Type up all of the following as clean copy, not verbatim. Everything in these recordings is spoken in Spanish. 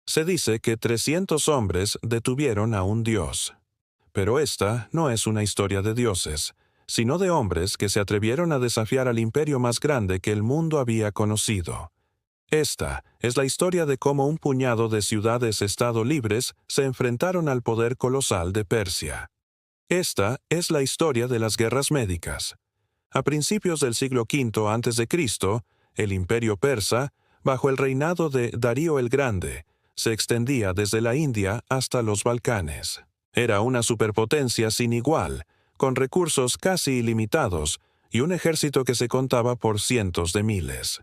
Se dice que 300 hombres detuvieron a un dios. Pero esta no es una historia de dioses, sino de hombres que se atrevieron a desafiar al imperio más grande que el mundo había conocido. Esta es la historia de cómo un puñado de ciudades-estado libres se enfrentaron al poder colosal de Persia. Esta es la historia de las guerras médicas. A principios del siglo V a.C., el imperio persa, bajo el reinado de Darío el Grande, se extendía desde la India hasta los Balcanes. Era una superpotencia sin igual, con recursos casi ilimitados y un ejército que se contaba por cientos de miles.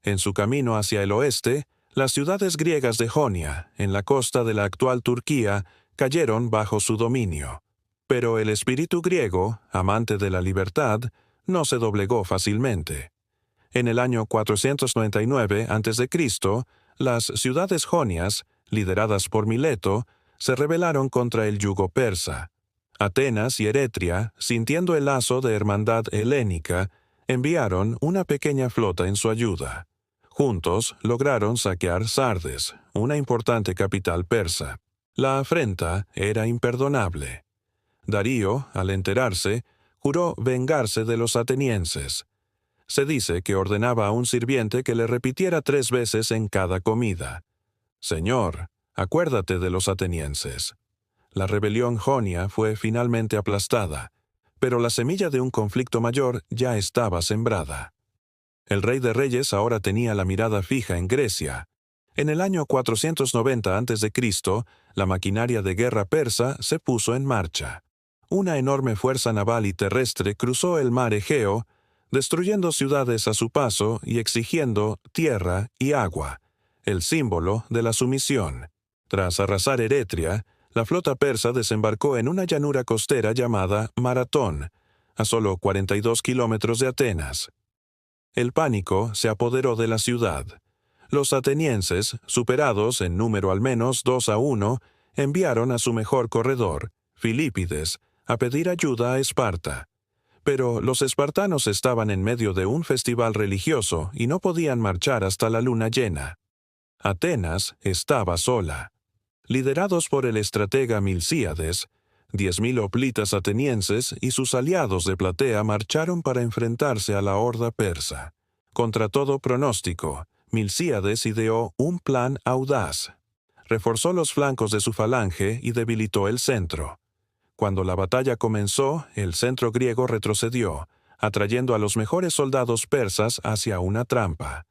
En su camino hacia el oeste, las ciudades griegas de Jonia, en la costa de la actual Turquía, cayeron bajo su dominio. Pero el espíritu griego, amante de la libertad, no se doblegó fácilmente. En el año 499 a.C., las ciudades jonias, lideradas por Mileto, se rebelaron contra el yugo persa. Atenas y Eretria, sintiendo el lazo de hermandad helénica, enviaron una pequeña flota en su ayuda. Juntos lograron saquear Sardes, una importante capital persa. La afrenta era imperdonable. Darío, al enterarse, juró vengarse de los atenienses. Se dice que ordenaba a un sirviente que le repitiera 3 veces en cada comida: «Señor, acuérdate de los atenienses». La rebelión jonia fue finalmente aplastada, pero la semilla de un conflicto mayor ya estaba sembrada. El rey de reyes ahora tenía la mirada fija en Grecia. En el año 490 a.C., la maquinaria de guerra persa se puso en marcha. Una enorme fuerza naval y terrestre cruzó el mar Egeo, destruyendo ciudades a su paso y exigiendo tierra y agua, el símbolo de la sumisión. Tras arrasar Eretria, la flota persa desembarcó en una llanura costera llamada Maratón, a solo 42 kilómetros de Atenas. El pánico se apoderó de la ciudad. Los atenienses, superados en número al menos 2-1, enviaron a su mejor corredor, Filípides, a pedir ayuda a Esparta. Pero los espartanos estaban en medio de un festival religioso y no podían marchar hasta la luna llena. Atenas estaba sola. Liderados por el estratega Milcíades, 10.000 hoplitas atenienses y sus aliados de Platea marcharon para enfrentarse a la horda persa. Contra todo pronóstico, Milcíades ideó un plan audaz. Reforzó los flancos de su falange y debilitó el centro. Cuando la batalla comenzó, el centro griego retrocedió, atrayendo a los mejores soldados persas hacia una trampa.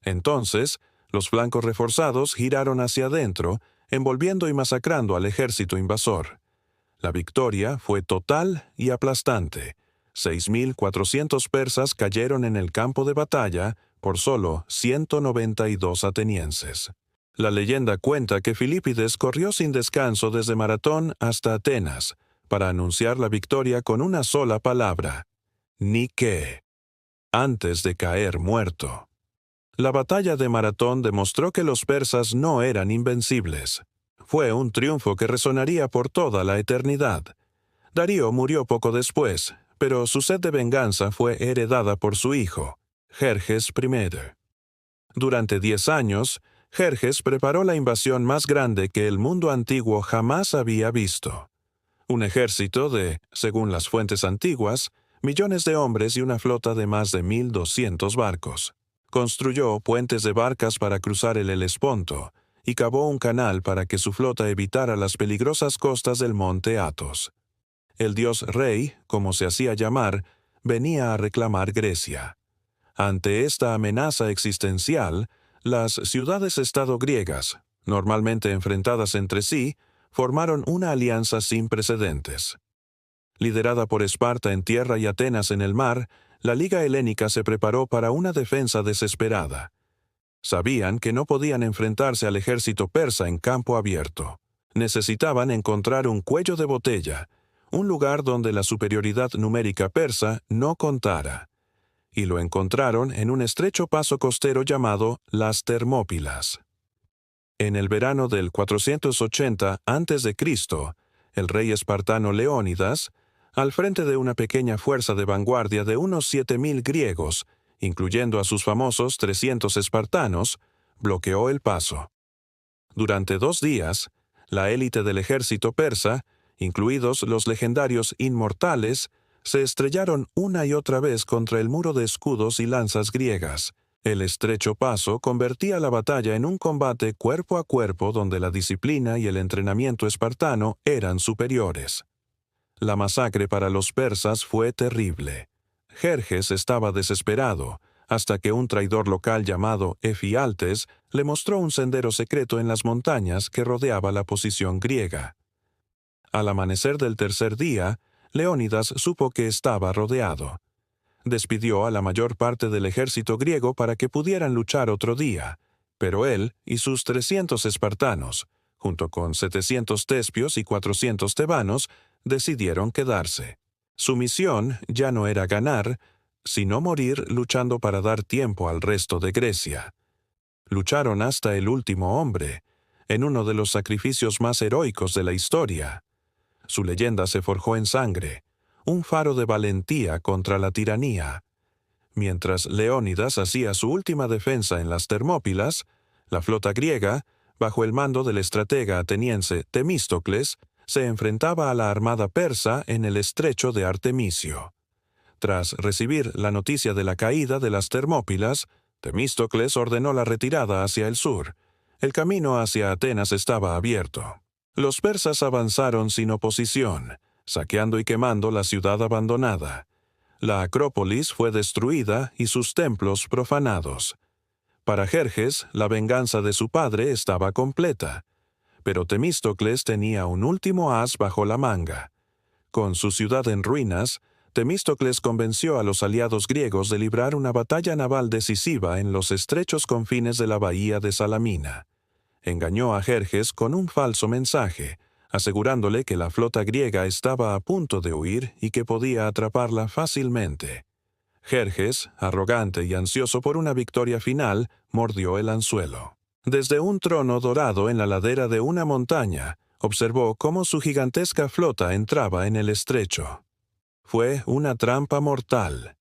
Entonces, los flancos reforzados giraron hacia adentro, envolviendo y masacrando al ejército invasor. La victoria fue total y aplastante. 6.400 persas cayeron en el campo de batalla por solo 192 atenienses. La leyenda cuenta que Filípides corrió sin descanso desde Maratón hasta Atenas para anunciar la victoria con una sola palabra: Nike, antes de caer muerto. La batalla de Maratón demostró que los persas no eran invencibles. Fue un triunfo que resonaría por toda la eternidad. Darío murió poco después, pero su sed de venganza fue heredada por su hijo, Jerjes I. Durante 10 años, Jerjes preparó la invasión más grande que el mundo antiguo jamás había visto. Un ejército de, según las fuentes antiguas, millones de hombres y una flota de más de 1.200 barcos. Construyó puentes de barcas para cruzar el Helesponto y cavó un canal para que su flota evitara las peligrosas costas del monte Athos. El dios rey, como se hacía llamar, venía a reclamar Grecia. Ante esta amenaza existencial, las ciudades-estado griegas, normalmente enfrentadas entre sí, formaron una alianza sin precedentes. Liderada por Esparta en tierra y Atenas en el mar, la Liga Helénica se preparó para una defensa desesperada. Sabían que no podían enfrentarse al ejército persa en campo abierto. Necesitaban encontrar un cuello de botella, un lugar donde la superioridad numérica persa no contara. Y lo encontraron en un estrecho paso costero llamado las Termópilas. En el verano del 480 a.C., el rey espartano Leónidas, al frente de una pequeña fuerza de vanguardia de unos 7.000 griegos, incluyendo a sus famosos 300 espartanos, bloqueó el paso. Durante 2 días, la élite del ejército persa, incluidos los legendarios inmortales, se estrellaron una y otra vez contra el muro de escudos y lanzas griegas. El estrecho paso convertía la batalla en un combate cuerpo a cuerpo donde la disciplina y el entrenamiento espartano eran superiores. La masacre para los persas fue terrible. Jerjes estaba desesperado, hasta que un traidor local llamado Efialtes le mostró un sendero secreto en las montañas que rodeaba la posición griega. Al amanecer del tercer día, Leónidas supo que estaba rodeado. Despidió a la mayor parte del ejército griego para que pudieran luchar otro día, pero él y sus 300 espartanos, junto con 700 tespios y 400 tebanos, decidieron quedarse. Su misión ya no era ganar, sino morir luchando para dar tiempo al resto de Grecia. Lucharon hasta el último hombre, en uno de los sacrificios más heroicos de la historia. Su leyenda se forjó en sangre, un faro de valentía contra la tiranía. Mientras Leónidas hacía su última defensa en las Termópilas, la flota griega, bajo el mando del estratega ateniense Temístocles, se enfrentaba a la armada persa en el estrecho de Artemisio. Tras recibir la noticia de la caída de las Termópilas, Temístocles ordenó la retirada hacia el sur. El camino hacia Atenas estaba abierto. Los persas avanzaron sin oposición, saqueando y quemando la ciudad abandonada. La Acrópolis fue destruida y sus templos profanados. Para Jerjes, la venganza de su padre estaba completa, pero Temístocles tenía un último as bajo la manga. Con su ciudad en ruinas, Temístocles convenció a los aliados griegos de librar una batalla naval decisiva en los estrechos confines de la bahía de Salamina. Engañó a Jerjes con un falso mensaje, asegurándole que la flota griega estaba a punto de huir y que podía atraparla fácilmente. Jerjes, arrogante y ansioso por una victoria final, mordió el anzuelo. Desde un trono dorado en la ladera de una montaña, observó cómo su gigantesca flota entraba en el estrecho. Fue una trampa mortal.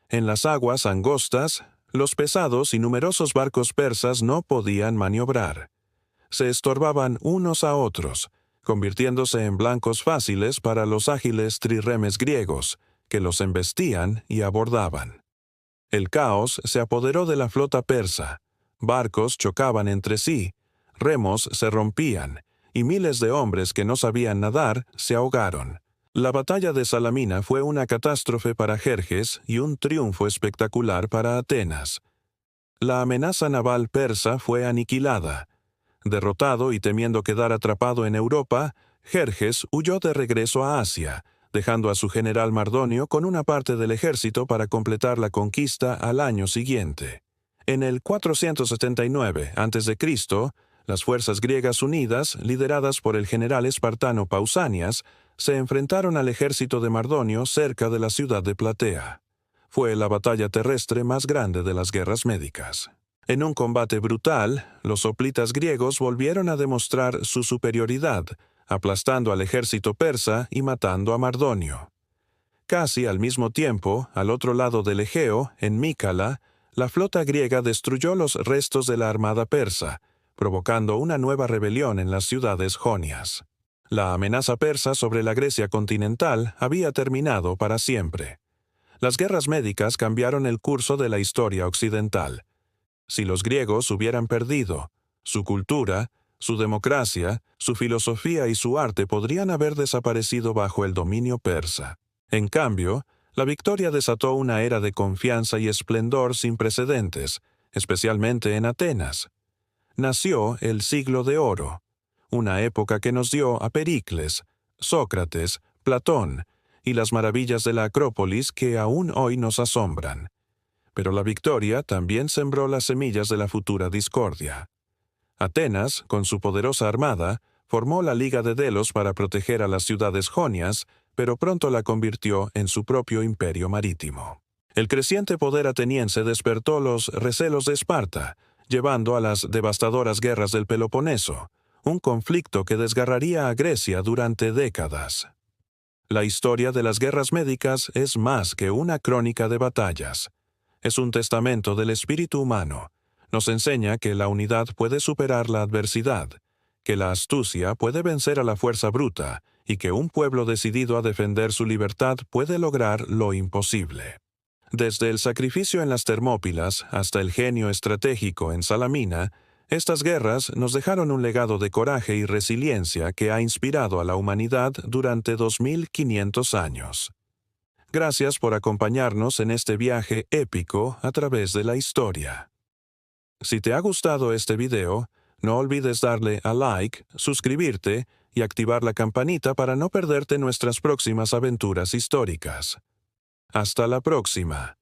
En las aguas angostas, los pesados y numerosos barcos persas no podían maniobrar. Se estorbaban unos a otros, convirtiéndose en blancos fáciles para los ágiles trirremes griegos, que los embestían y abordaban. El caos se apoderó de la flota persa. Barcos chocaban entre sí, remos se rompían, y miles de hombres que no sabían nadar se ahogaron. La batalla de Salamina fue una catástrofe para Jerjes y un triunfo espectacular para Atenas. La amenaza naval persa fue aniquilada. Derrotado y temiendo quedar atrapado en Europa, Jerjes huyó de regreso a Asia, dejando a su general Mardonio con una parte del ejército para completar la conquista al año siguiente. En el 479 a.C., las fuerzas griegas unidas, lideradas por el general espartano Pausanias, se enfrentaron al ejército de Mardonio cerca de la ciudad de Platea. Fue la batalla terrestre más grande de las guerras médicas. En un combate brutal, los hoplitas griegos volvieron a demostrar su superioridad, aplastando al ejército persa y matando a Mardonio. Casi al mismo tiempo, al otro lado del Egeo, en Mícala, la flota griega destruyó los restos de la armada persa, provocando una nueva rebelión en las ciudades jonias. La amenaza persa sobre la Grecia continental había terminado para siempre. Las guerras médicas cambiaron el curso de la historia occidental. Si los griegos hubieran perdido, su cultura, su democracia, su filosofía y su arte podrían haber desaparecido bajo el dominio persa. En cambio, la victoria desató una era de confianza y esplendor sin precedentes, especialmente en Atenas. Nació el Siglo de Oro, una época que nos dio a Pericles, Sócrates, Platón y las maravillas de la Acrópolis que aún hoy nos asombran. Pero la victoria también sembró las semillas de la futura discordia. Atenas, con su poderosa armada, formó la Liga de Delos para proteger a las ciudades jonias, pero pronto la convirtió en su propio imperio marítimo. El creciente poder ateniense despertó los recelos de Esparta, llevando a las devastadoras guerras del Peloponeso, un conflicto que desgarraría a Grecia durante décadas. La historia de las guerras médicas es más que una crónica de batallas. Es un testamento del espíritu humano, Nos enseña que la unidad puede superar la adversidad, que la astucia puede vencer a la fuerza bruta y que un pueblo decidido a defender su libertad puede lograr lo imposible. Desde el sacrificio en las Termópilas hasta el genio estratégico en Salamina, estas guerras nos dejaron un legado de coraje y resiliencia que ha inspirado a la humanidad durante 2500 años. Gracias por acompañarnos en este viaje épico a través de la historia. Si te ha gustado este video, no olvides darle a like, suscribirte y activar la campanita para no perderte nuestras próximas aventuras históricas. Hasta la próxima.